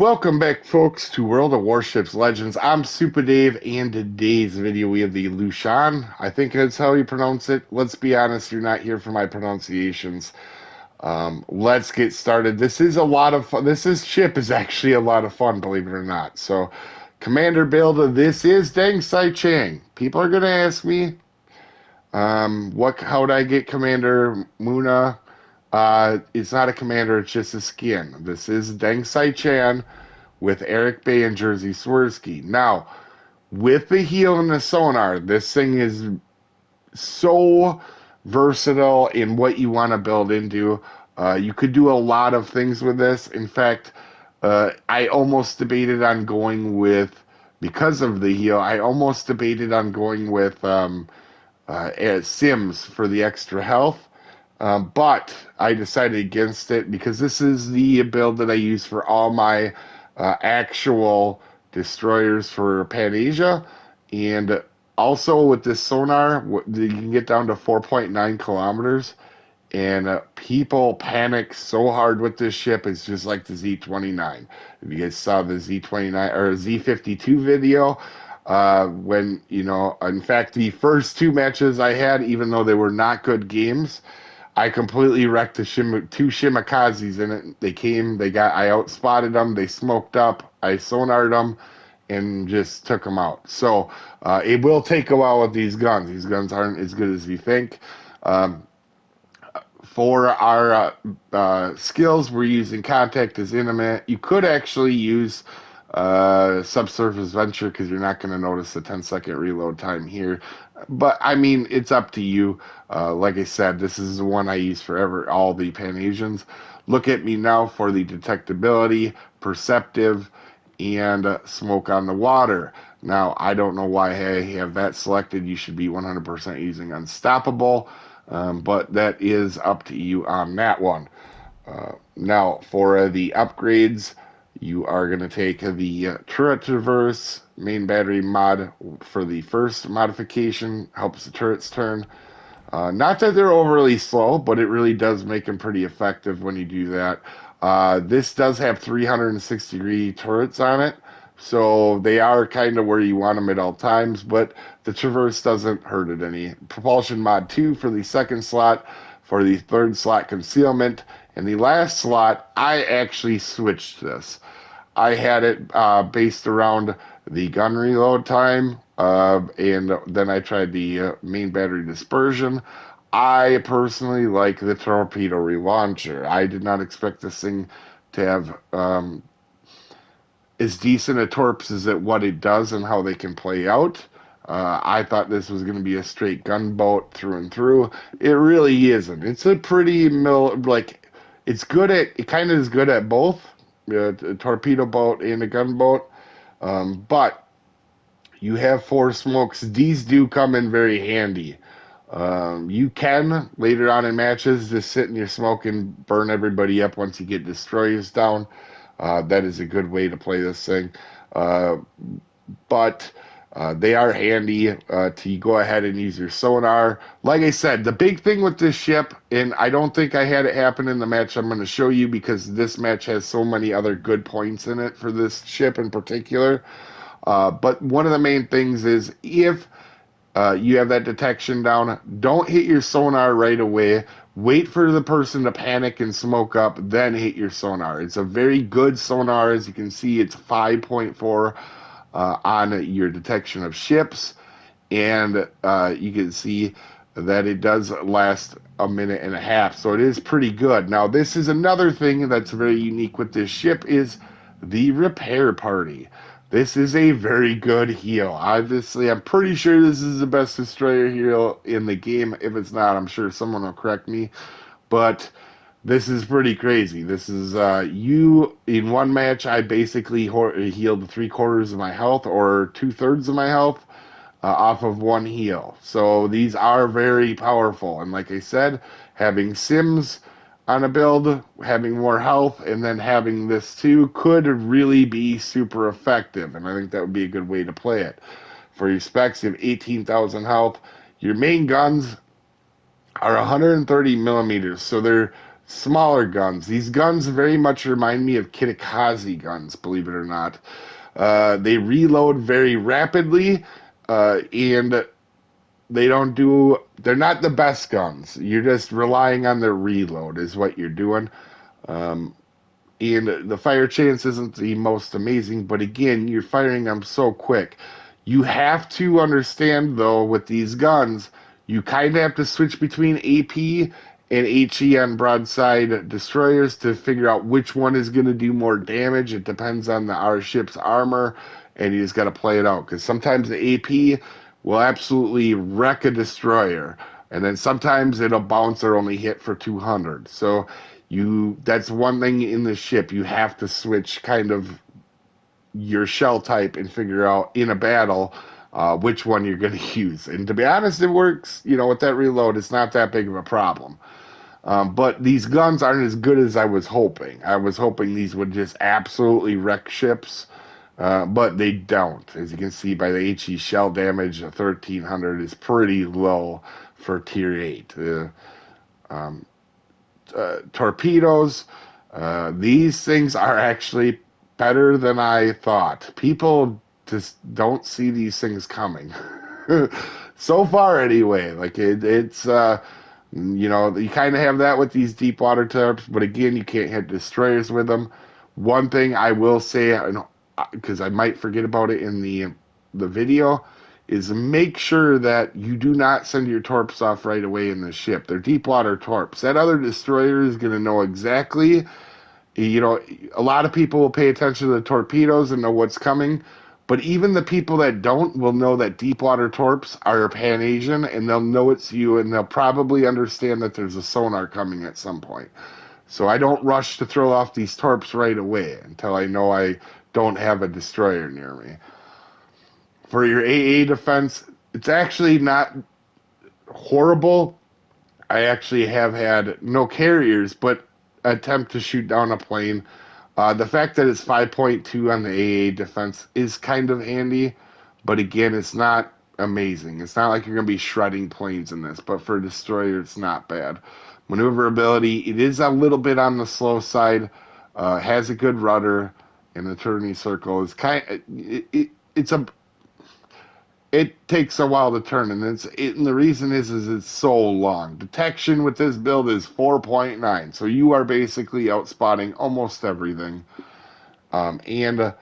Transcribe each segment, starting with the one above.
Welcome back, folks, to World of Warships Legends. I'm Soopa-Dave, and today's video we have the Lushun. I think that's how you pronounce it. Let's be honest, you're not here for my pronunciations. Let's get started. This is a lot of fun. This ship is actually a lot of fun, believe it or not. So, Commander build, this is Deng Sai Chang. People are going to ask me, how did I get Commander Muna? It's not a commander, it's just a skin. This is Deng Sai Chan with Eric Bay and Jersey Swirsky. Now, with the heel and the sonar, this thing is so versatile in what you want to build into. You could do a lot of things with this. In fact, I almost debated on going with, because of the heel, I almost debated on going with Sims for the extra health. But I decided against it because this is the build that I use for all my actual destroyers for Pan-Asia. And also with this sonar, you can get down to 4.9 kilometers. And people panic so hard with this ship. It's just like the Z-29. If you guys saw the Z-29 or Z-52 video, in fact, the first two matches I had, even though they were not good games, I completely wrecked the two Shimikazes in it. I outspotted them, they smoked up, I sonared them, and just took them out. So it will take a while with these guns. These guns aren't as good as you think. Um, for our skills, we're using contact as intimate. You could actually use subsurface venture because you're not going to notice the 10-second reload time here. But I mean, it's up to you. Like I said, this is the one I use for all the Pan-Asians. Look at me now for the detectability, perceptive, and smoke on the water. Now, I don't know why I have that selected. You should be 100% using unstoppable, but that is up to you on that one. Now, for the upgrades, you are going to take the turret traverse main battery mod for the first modification, helps the turrets turn. Not that they're overly slow, but it really does make them pretty effective when you do that. This does have 360-degree turrets on it, so they are kind of where you want them at all times, but the traverse doesn't hurt it any. Propulsion mod 2 for the second slot, for the third slot concealment, and the last slot, I actually switched this. I had it based around the gun reload time, and then I tried the main battery dispersion. I personally like the torpedo relauncher. I did not expect this thing to have as decent a torps as what it does and how they can play out. I thought this was going to be a straight gunboat through and through. It really isn't. It's a pretty it's good at, it kind of is good at both, a torpedo boat and a gunboat. But you have four smokes. These do come in very handy. You can later on in matches just sit in your smoke and burn everybody up once you get destroyers down. That is a good way to play this thing. Uh, but they are handy to go ahead and use your sonar. Like I said, the big thing with this ship, and I don't think I had it happen in the match I'm going to show you because this match has so many other good points in it for this ship in particular. But one of the main things is if you have that detection down, don't hit your sonar right away. Wait for the person to panic and smoke up, then hit your sonar. It's a very good sonar. As you can see, it's 5.4 on your detection of ships. And you can see that it does last a minute and a half. So it is pretty good. Now, this is another thing that's very unique with this ship is the repair party. This is a very good heel. Obviously, I'm pretty sure this is the best destroyer heel in the game. If it's not, I'm sure someone will correct me. But this is pretty crazy. This is you in one match. I basically healed 3/4 of my health or 2/3 of my health off of one heal. So these are very powerful. And like I said, having Sims on a build, having more health, and then having this too could really be super effective. And I think that would be a good way to play it. For your specs, you have 18,000 health. Your main guns are 130 millimeters, so smaller guns. These guns very much remind me of Kitakaze guns, believe it or not. They reload very rapidly, and they're not the best guns. You're just relying on their reload, is what you're doing. Um, and the fire chance isn't the most amazing, but again, you're firing them so quick. You have to understand, though, with these guns, you kind of have to switch between AP and HE on broadside destroyers to figure out which one is going to do more damage. It depends on our ship's armor, and you just got to play it out because sometimes the AP will absolutely wreck a destroyer, and then sometimes it'll bounce or only hit for 200. So that's one thing in the ship. You have to switch kind of your shell type and figure out in a battle which one you're going to use. And to be honest, it works. With that reload, it's not that big of a problem. But these guns aren't as good as I was hoping. I was hoping these would just absolutely wreck ships, but they don't. As you can see by the HE shell damage, 1300 is pretty low for tier 8. Um, Torpedoes. These things are actually better than I thought. People just don't see these things coming. So far, anyway. Like it's you kind of have that with these deep water torps, but again, you can't hit destroyers with them. One thing I will say, because I might forget about it in the video, is make sure that you do not send your torps off right away in the ship. They're deep water torps. That other destroyer is going to know exactly. A lot of people will pay attention to the torpedoes and know what's coming, but even the people that don't will know that deep water torps are Pan-Asian, and they'll know it's you, and they'll probably understand that there's a sonar coming at some point. So I don't rush to throw off these torps right away until I know I don't have a destroyer near me. For your AA defense, it's actually not horrible. I actually have had no carriers, but attempt to shoot down a plane. The fact that it's 5.2 on the AA defense is kind of handy, but again, it's not amazing. It's not like you're going to be shredding planes in this, but for a destroyer, it's not bad. Maneuverability, it is a little bit on the slow side. Has a good rudder, and the turning circle is it takes a while to turn, and and the reason is it's so long. Detection with this build is 4.9, so you are basically outspotting almost everything. And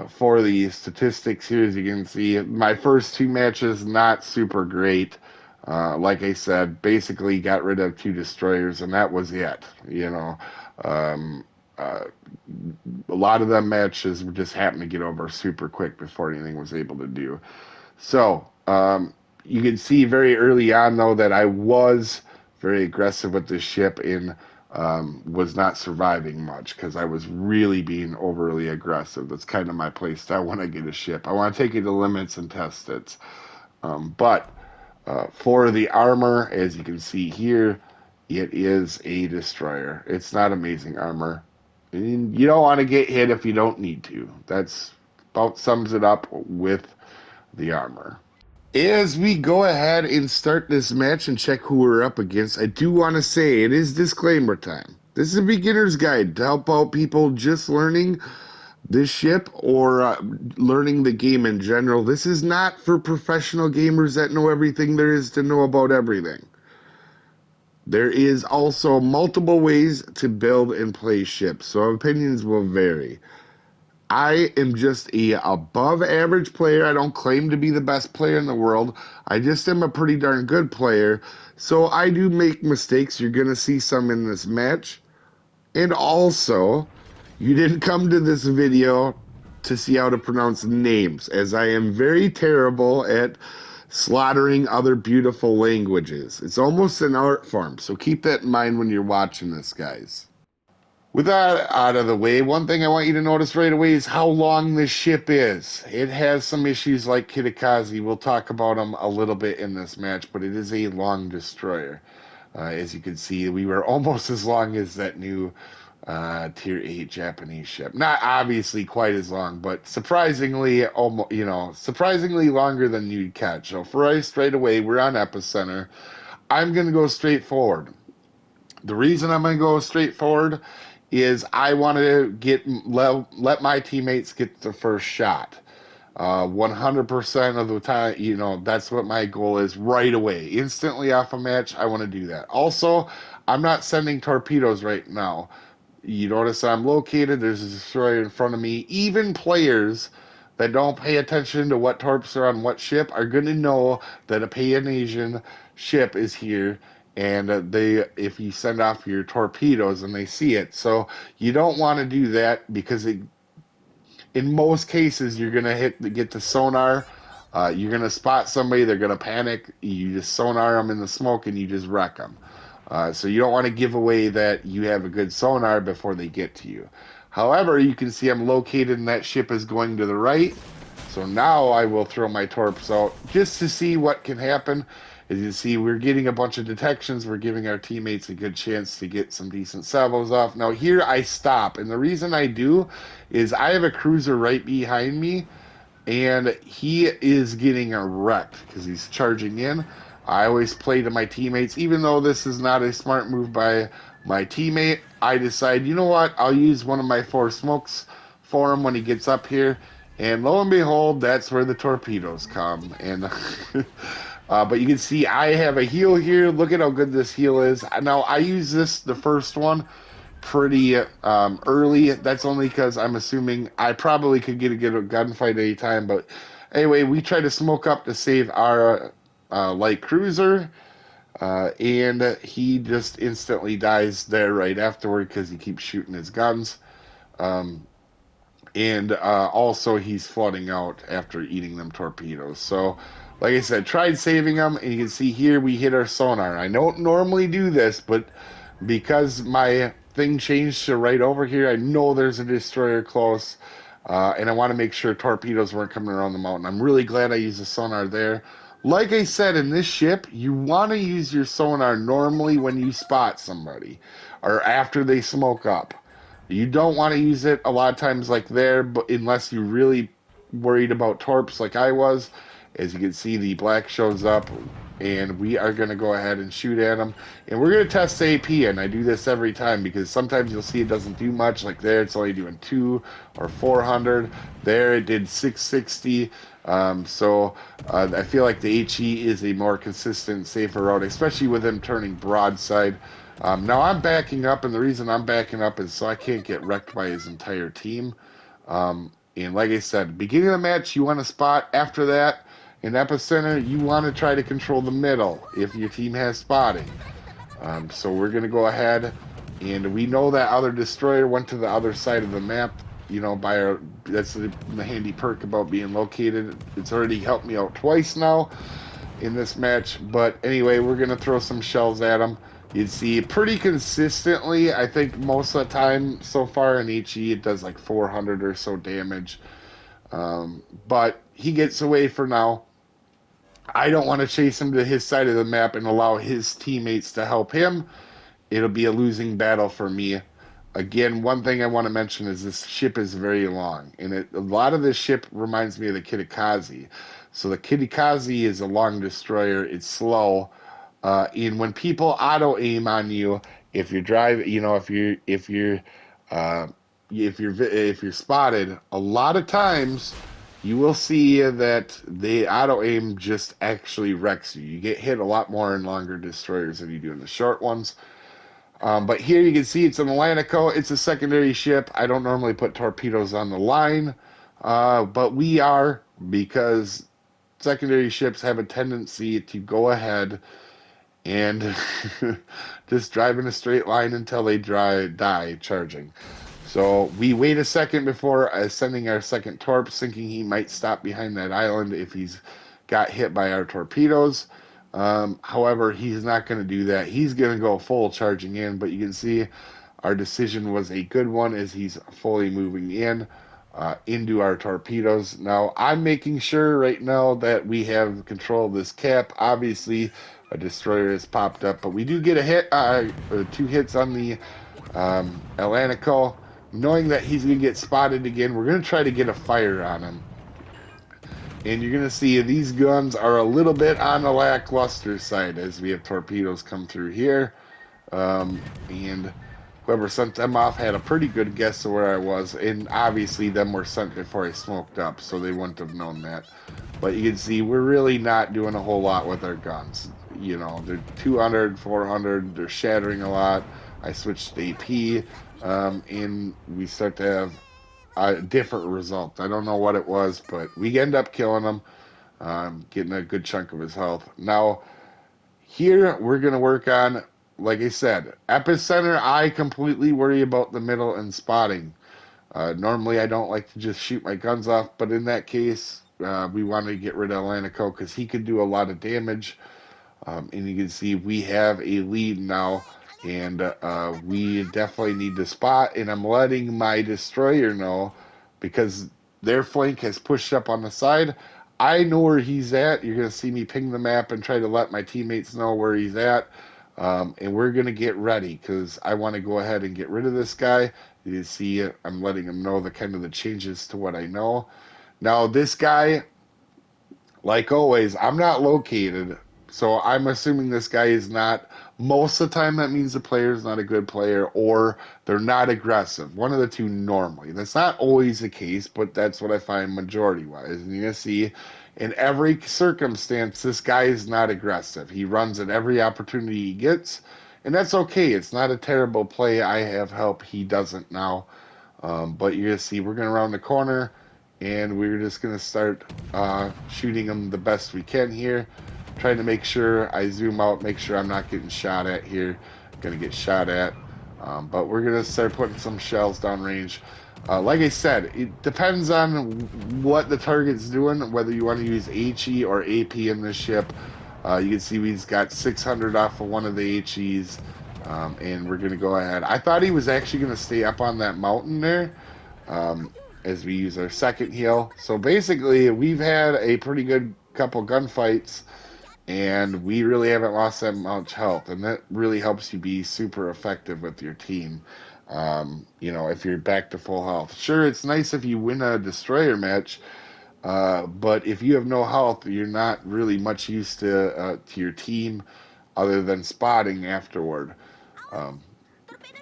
for the statistics here, as you can see, my first 2 matches not super great. Like I said, basically got rid of 2 destroyers, and that was it. A lot of them matches just happened to get over super quick before anything was able to do. So, you can see very early on, though, that I was very aggressive with this ship and was not surviving much because I was really being overly aggressive. That's kind of my play style when I get a ship. I want to take it to limits and test it. But for the armor, as you can see here, it is a destroyer. It's not amazing armor. And you don't want to get hit if you don't need to. That's about sums it up with the armor. As we go ahead and start this match and check who we're up against, I do want to say it is disclaimer time. This is a beginner's guide to help out people just learning this ship or learning the game in general. This is not for professional gamers that know everything there is to know about everything. There is also multiple ways to build and play ships, so opinions will vary. I am just a above average player. I don't claim to be the best player in the world. I just am a pretty darn good player. So I do make mistakes. You're going to see some in this match. And also, you didn't come to this video to see how to pronounce names, as I am very terrible at slaughtering other beautiful languages. It's almost an art form, so keep that in mind when you're watching this, guys. With that out of the way, one thing I want you to notice right away is how long this ship is. It has some issues like Kitakaze. We'll talk about them a little bit in this match, but it is a long destroyer. As you can see, we were almost as long as that new Tier 8 Japanese ship. Not obviously quite as long, but surprisingly, surprisingly longer than you'd catch. So for us, straight away, we're on Epicenter. I'm going to go straight forward. The reason I'm going to go straight forward is I want to let my teammates get the first shot. 100% of the time, that's what my goal is right away. Instantly off a match, I want to do that. Also, I'm not sending torpedoes right now. You notice I'm located, there's a destroyer in front of me. Even players that don't pay attention to what torps are on what ship are going to know that a Pan-Asian ship is here, and if you send off your torpedoes and they see it. So you don't want to do that because in most cases you're going to get the sonar. You're going to spot somebody, they're going to panic, you just sonar them in the smoke and you just wreck them. So you don't want to give away that you have a good sonar before they get to you. However, you can see I'm located and that ship is going to the right. So now I will throw my torps out just to see what can happen. As you see, we're getting a bunch of detections. We're giving our teammates a good chance to get some decent salvos off. Now here I stop. And the reason I do is I have a cruiser right behind me and he is getting wrecked because he's charging in. I always play to my teammates, even though this is not a smart move by my teammate. I decide, you know what? I'll use one of my 4 smokes for him when he gets up here, and lo and behold, that's where the torpedoes come. And but you can see I have a heal here. Look at how good this heal is. Now I use the first one pretty early. That's only because I'm assuming I probably could get a gunfight anytime. But anyway, we try to smoke up to save our light cruiser, and he just instantly dies there right afterward because he keeps shooting his guns. And also he's flooding out after eating them torpedoes. So, like I said, tried saving them, and you can see here we hit our sonar. I don't normally do this, but because my thing changed to right over here, I know there's a destroyer close, and I want to make sure torpedoes weren't coming around the mountain. I'm really glad I used the sonar there. Like I said, in this ship, you want to use your sonar normally when you spot somebody or after they smoke up. You don't want to use it a lot of times like there, but unless you're really worried about torps like I was. As you can see, the black shows up, and we are going to go ahead and shoot at him. And we're going to test AP, and I do this every time because sometimes you'll see it doesn't do much. Like there, it's only doing 2 or 400. There, it did 660. I feel like the HE is a more consistent, safer route, especially with him turning broadside. Now I'm backing up, and the reason I'm backing up is so I can't get wrecked by his entire team. And like I said, beginning of the match, you want to spot. After that, in epicenter, you want to try to control the middle if your team has spotting. So we're going to go ahead, and we know that other destroyer went to the other side of the map. That's the handy perk about being located. It's already helped me out twice now in this match. But anyway, we're going to throw some shells at him. You'd see pretty consistently, I think most of the time so far in HE, it does like 400 or so damage. But he gets away for now. I don't want to chase him to his side of the map and allow his teammates to help him. It'll be a losing battle for me. Again, one thing I want to mention is this ship is very long. And a lot of this ship reminds me of the Kitakaze. So the Kitakaze is a long destroyer. It's slow. And when people auto aim on you, if you're driving, if you're spotted, a lot of times you will see that the auto aim just actually wrecks you. You get hit a lot more in longer destroyers than you do in the short ones. But here you can see it's an Atlantico. It's a secondary ship. I don't normally put torpedoes on the line, but we are, because secondary ships have a tendency to go ahead and just drive in a straight line until they die charging. So we wait a second before sending our second torp, thinking he might stop behind that island if he's got hit by our torpedoes. However, he's not going to do that. He's going to go full charging in, but you can see our decision was a good one as he's fully moving in into our torpedoes. Now, I'm making sure right now that we have control of this cap. Obviously, a destroyer has popped up, but we do get a hit, 2 hits on the Atlantico. Knowing that he's going to get spotted again, we're going to try to get a fire on him. And you're going to see these guns are a little bit on the lackluster side as we have torpedoes come through here. And whoever sent them off had a pretty good guess of where I was, and obviously them were sent before I smoked up, so they wouldn't have known that. But you can see we're really not doing a whole lot with our guns. You know, they're 200, 400, they're shattering a lot. I switched to AP, and we start to have a different result. I don't know what it was, but we end up killing him, getting a good chunk of his health. Now, here we're going to work on, like I said, epicenter. I completely worry about the middle and spotting. Normally, I don't like to just shoot my guns off, but in that case, we want to get rid of Atlantico because he could do a lot of damage. And you can see we have a lead now, and we definitely need to spot. And I'm letting my destroyer know because their flank has pushed up on the side. I know where he's at. You're going to see me ping the map and try to let my teammates know where he's at. And we're going to get ready because I want to go ahead and get rid of this guy. You see, I'm letting him know the kind of the changes to what I know. Now, this guy, like always, I'm not located, so I'm assuming this guy is not. Most of the time, that means the player is not a good player or they're not aggressive. One of the two normally. That's not always the case, but that's what I find majority wise. And you see, in every circumstance, this guy is not aggressive. He runs at every opportunity he gets, and that's okay. It's not a terrible play. I have help. He doesn't now. But you're going to see, we're going to round the corner, and we're just going to start shooting them the best we can here. Trying to make sure I zoom out, make sure I'm not getting shot at here. Going to get shot at. But we're going to start putting some shells downrange. Like I said, it depends on what the target's doing, whether you want to use HE or AP in this ship. You can see we've got 600 off of one of the HEs. And we're going to go ahead. I thought he was actually going to stay up on that mountain there as we use our second heal. So basically, we've had a pretty good couple gunfights, and we really haven't lost that much health. And that really helps you be super effective with your team, you know, if you're back to full health. Sure, it's nice if you win a destroyer match, but if you have no health, you're not really much used to your team other than spotting afterward. Um,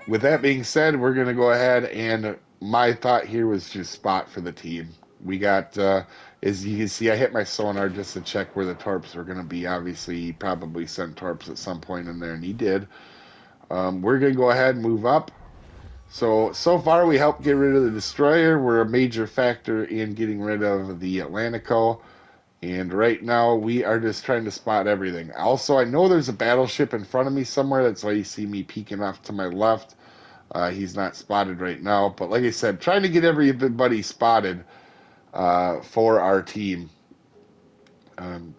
with that being said, we're going to go ahead, and my thought here was just spot for the team. We got, as you can see, I hit my sonar just to check where the torps were going to be. Obviously, he probably sent torps at some point in there, and he did. We're going to go ahead and move up. So far we helped get rid of the destroyer. We're a major factor in getting rid of the Atlantico. And right now, we are just trying to spot everything. Also, I know there's a battleship in front of me somewhere. That's why you see me peeking off to my left. He's not spotted right now. But like I said, trying to get everybody spotted for our team.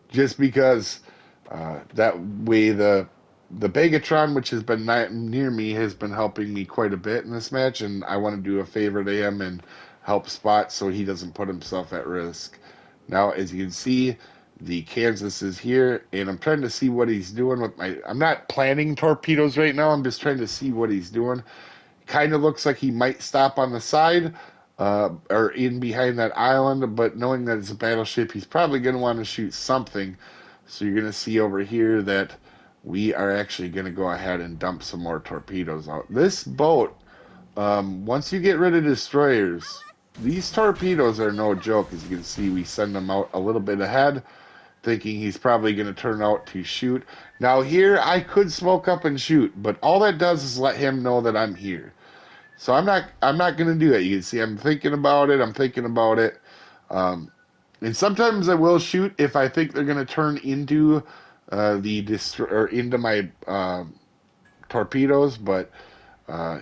Just because that way the Begatron, which has been near me, has been helping me quite a bit in this match. And I want to do a favor to him and help spot so he doesn't put himself at risk. Now, as you can see, the Kansas is here, and I'm trying to see what he's doing with my... I'm not planning torpedoes right now. I'm just trying to see what he's doing. Kind of looks like he might stop on the side or in behind that island, but knowing that it's a battleship, he's probably going to want to shoot something. So you're going to see over here that we are actually going to go ahead and dump some more torpedoes out. This boat, once you get rid of destroyers... These torpedoes are no joke. As you can see, we send them out a little bit ahead, thinking he's probably going to turn out to shoot. Now here, I could smoke up and shoot, but all that does is let him know that I'm here. So I'm not going to do it. You can see I'm thinking about it. And sometimes I will shoot if I think they're going to turn into into my torpedoes, but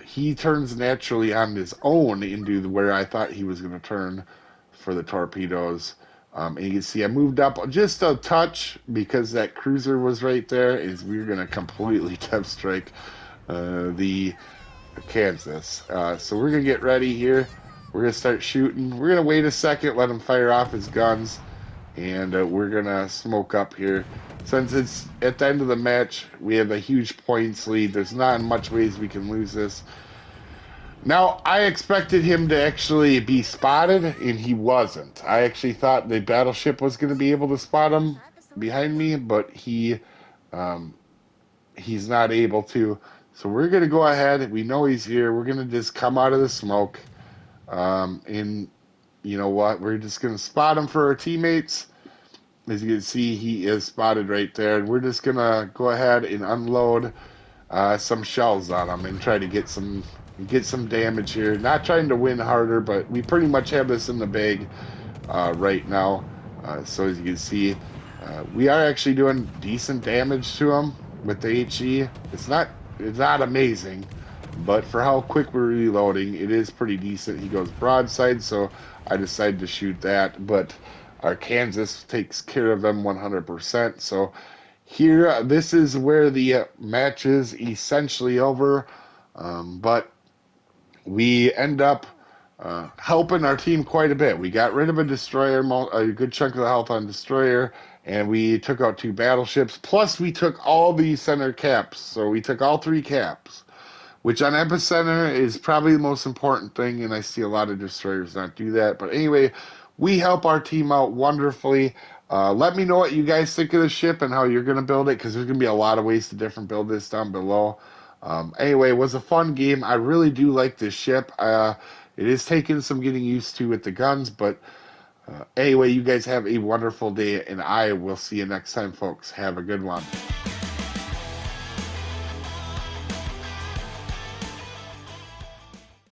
he turns naturally on his own into where I thought he was going to turn for the torpedoes. And you can see I moved up just a touch because that cruiser was right there. Is we were going to completely depth strike the Kansas. So we're going to get ready here. We're going to start shooting. We're going to wait a second, let him fire off his guns, and we're going to smoke up here. Since it's at the end of the match, we have a huge points lead. There's not much ways we can lose this. Now, I expected him to actually be spotted, and he wasn't. I actually thought the battleship was going to be able to spot him behind me, but he's not able to. So we're going to go ahead. We know he's here. We're going to just come out of the smoke. And you know what? We're just going to spot him for our teammates. As you can see, he is spotted right there. And we're just going to go ahead and unload some shells on him and try to get some damage here. Not trying to win harder, but we pretty much have this in the bag right now. So as you can see, we are actually doing decent damage to him with the HE. It's not amazing, but for how quick we're reloading, it is pretty decent. He goes broadside, so I decided to shoot that. But our Kansas takes care of them 100%. So here, this is where the match is essentially over. But we end up helping our team quite a bit. We got rid of a destroyer, a good chunk of the health on destroyer, and we took out 2 battleships. Plus, we took all the center caps. So we took all 3 caps, which on epicenter is probably the most important thing, and I see a lot of destroyers not do that. But anyway, we help our team out wonderfully. Let me know what you guys think of the ship and how you're going to build it, because there's going to be a lot of ways to different build this down below. Anyway, it was a fun game. I really do like this ship. It is taking some getting used to with the guns, but anyway, you guys have a wonderful day, and I will see you next time, folks. Have a good one.